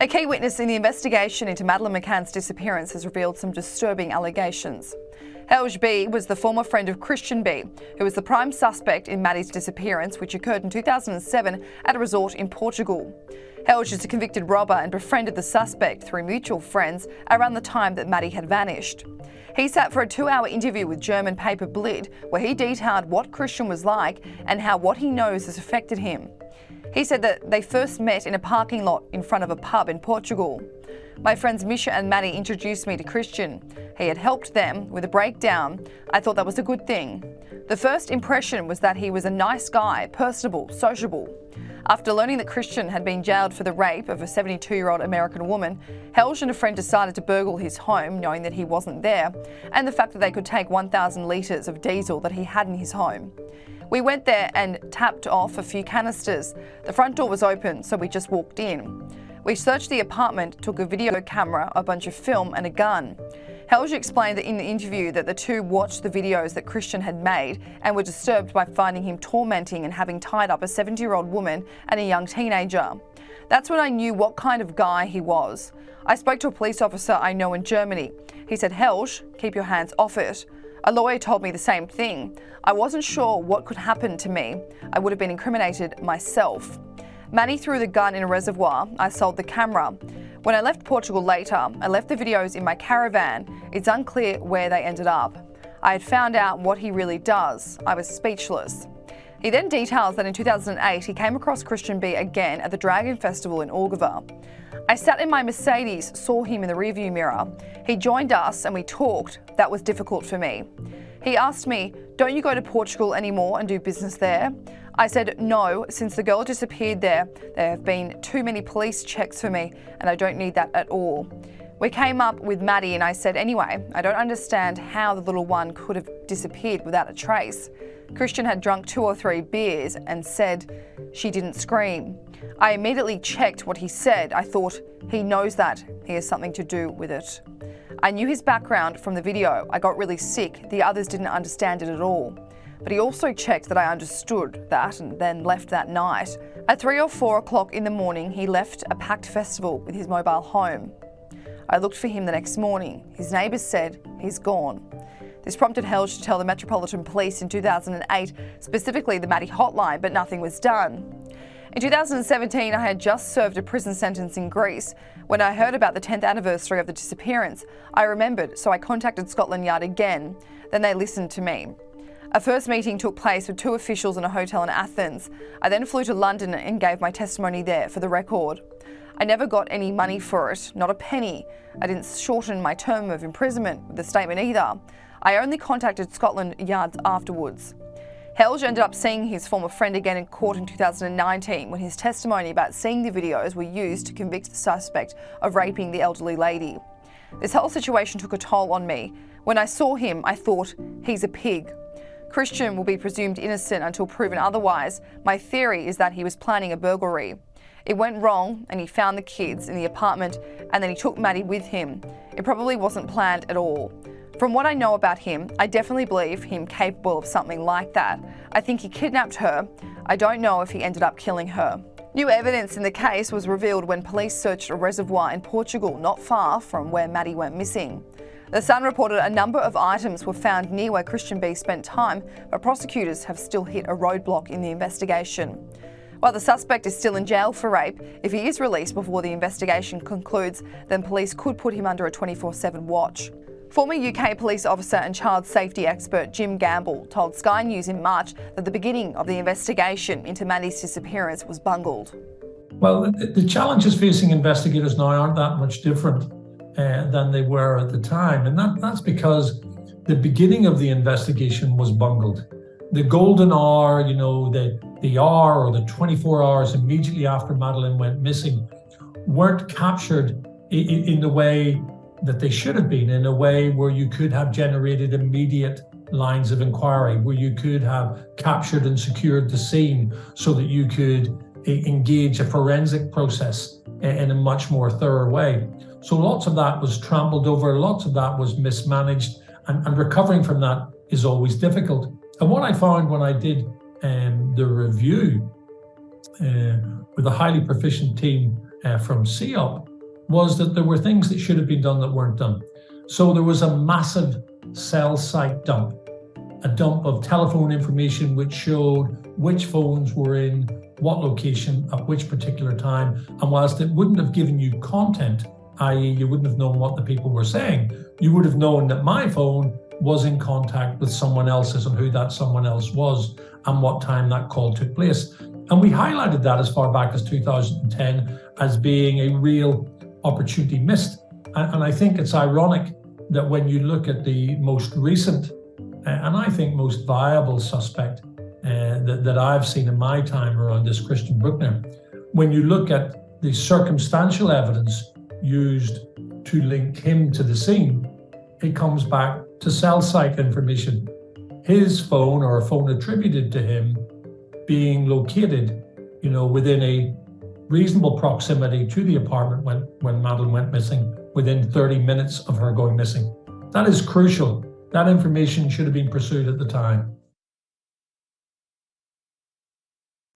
A key witness in the investigation into Madeleine McCann's disappearance has revealed some disturbing allegations. Helge B was the former friend of Christian B, who was the prime suspect in Maddie's disappearance, which occurred in 2007 at a resort in Portugal. Helge is a convicted robber and befriended the suspect through mutual friends around the time that Maddie had vanished. He sat for a 2-hour interview with German paper Blid, where he detailed what Christian was like and how what he knows has affected him. He said that they first met in a parking lot in front of a pub in Portugal. My friends Misha and Maddie introduced me to Christian. He had helped them with a breakdown. I thought that was a good thing. The first impression was that he was a nice guy, personable, sociable. After learning that Christian had been jailed for the rape of a 72-year-old American woman, Helge and a friend decided to burgle his home, knowing that he wasn't there, and the fact that they could take 1,000 litres of diesel that he had in his home. We went there and tapped off a few canisters. The front door was open, so we just walked in. We searched the apartment, took a video camera, a bunch of film and a gun. Helge explained that in the interview that the two watched the videos that Christian had made and were disturbed by finding him tormenting and having tied up a 70-year-old woman and a young teenager. That's when I knew what kind of guy he was. I spoke to a police officer I know in Germany. He said, "Helge, keep your hands off it." A lawyer told me the same thing. I wasn't sure what could happen to me. I would have been incriminated myself. Maddie threw the gun in a reservoir. I sold the camera. When I left Portugal later, I left the videos in my caravan. It's unclear where they ended up. I had found out what he really does. I was speechless. He then details that in 2008, he came across Christian B again at the Dragon Festival in Algarve. I sat in my Mercedes, saw him in the rearview mirror. He joined us and we talked. That was difficult for me. He asked me, "Don't you go to Portugal anymore and do business there?" I said, "No, since the girl disappeared there have been too many police checks for me and I don't need that at all." We came up with Maddie and I said, "Anyway, I don't understand how the little one could have disappeared without a trace." Christian had drunk 2 or 3 beers and said she didn't scream. I immediately checked what he said. I thought, he knows that. He has something to do with it. I knew his background from the video. I got really sick. The others didn't understand it at all. But he also checked that I understood that and then left that night. At 3 or 4 o'clock in the morning, he left a packed festival with his mobile home. I looked for him the next morning. His neighbours said he's gone. This prompted Helge to tell the Metropolitan Police in 2008, specifically the Maddie hotline, but nothing was done. In 2017, I had just served a prison sentence in Greece. When I heard about the 10th anniversary of the disappearance, I remembered, so I contacted Scotland Yard again. Then they listened to me. A first meeting took place with 2 officials in a hotel in Athens. I then flew to London and gave my testimony there for the record. I never got any money for it, not a penny. I didn't shorten my term of imprisonment with the statement either. I only contacted Scotland Yard afterwards. Helge ended up seeing his former friend again in court in 2019 when his testimony about seeing the videos were used to convict the suspect of raping the elderly lady. This whole situation took a toll on me. When I saw him, I thought, he's a pig. Christian will be presumed innocent until proven otherwise. My theory is that he was planning a burglary. It went wrong and he found the kids in the apartment and then he took Maddie with him. It probably wasn't planned at all. From what I know about him, I definitely believe him capable of something like that. I think he kidnapped her. I don't know if he ended up killing her. New evidence in the case was revealed when police searched a reservoir in Portugal not far from where Maddie went missing. The Sun reported a number of items were found near where Christian B spent time, but prosecutors have still hit a roadblock in the investigation. While the suspect is still in jail for rape, if he is released before the investigation concludes, then police could put him under a 24/7 watch. Former UK police officer and child safety expert Jim Gamble told Sky News in March that the beginning of the investigation into Maddie's disappearance was bungled. Well, the challenges facing investigators now aren't that much different than they were at the time, and that's because the beginning of the investigation was bungled. The golden hour, the hour or the 24 hours immediately after Madeleine went missing weren't captured in the way that they should have been, in a way where you could have generated immediate lines of inquiry, where you could have captured and secured the scene so that you could engage a forensic process in a much more thorough way. So lots of that was trampled over, lots of that was mismanaged, and recovering from that is always difficult. And what I found when I did the review with a highly proficient team from CEOP was that there were things that should have been done that weren't done. So there was a massive cell site dump, a dump of telephone information which showed which phones were in what location at which particular time. And whilst it wouldn't have given you content, i.e. you wouldn't have known what the people were saying, you would have known that my phone was in contact with someone else's and who that someone else was and what time that call took place. And we highlighted that as far back as 2010 as being a real opportunity missed. And I think it's ironic that when you look at the most recent and I think most viable suspect that I've seen in my time around this Christian Bruckner, when you look at the circumstantial evidence used to link him to the scene, it comes back to cell site information. His phone or a phone attributed to him being located, within a reasonable proximity to the apartment when Madeleine went missing, within 30 minutes of her going missing. That is crucial. That information should have been pursued at the time.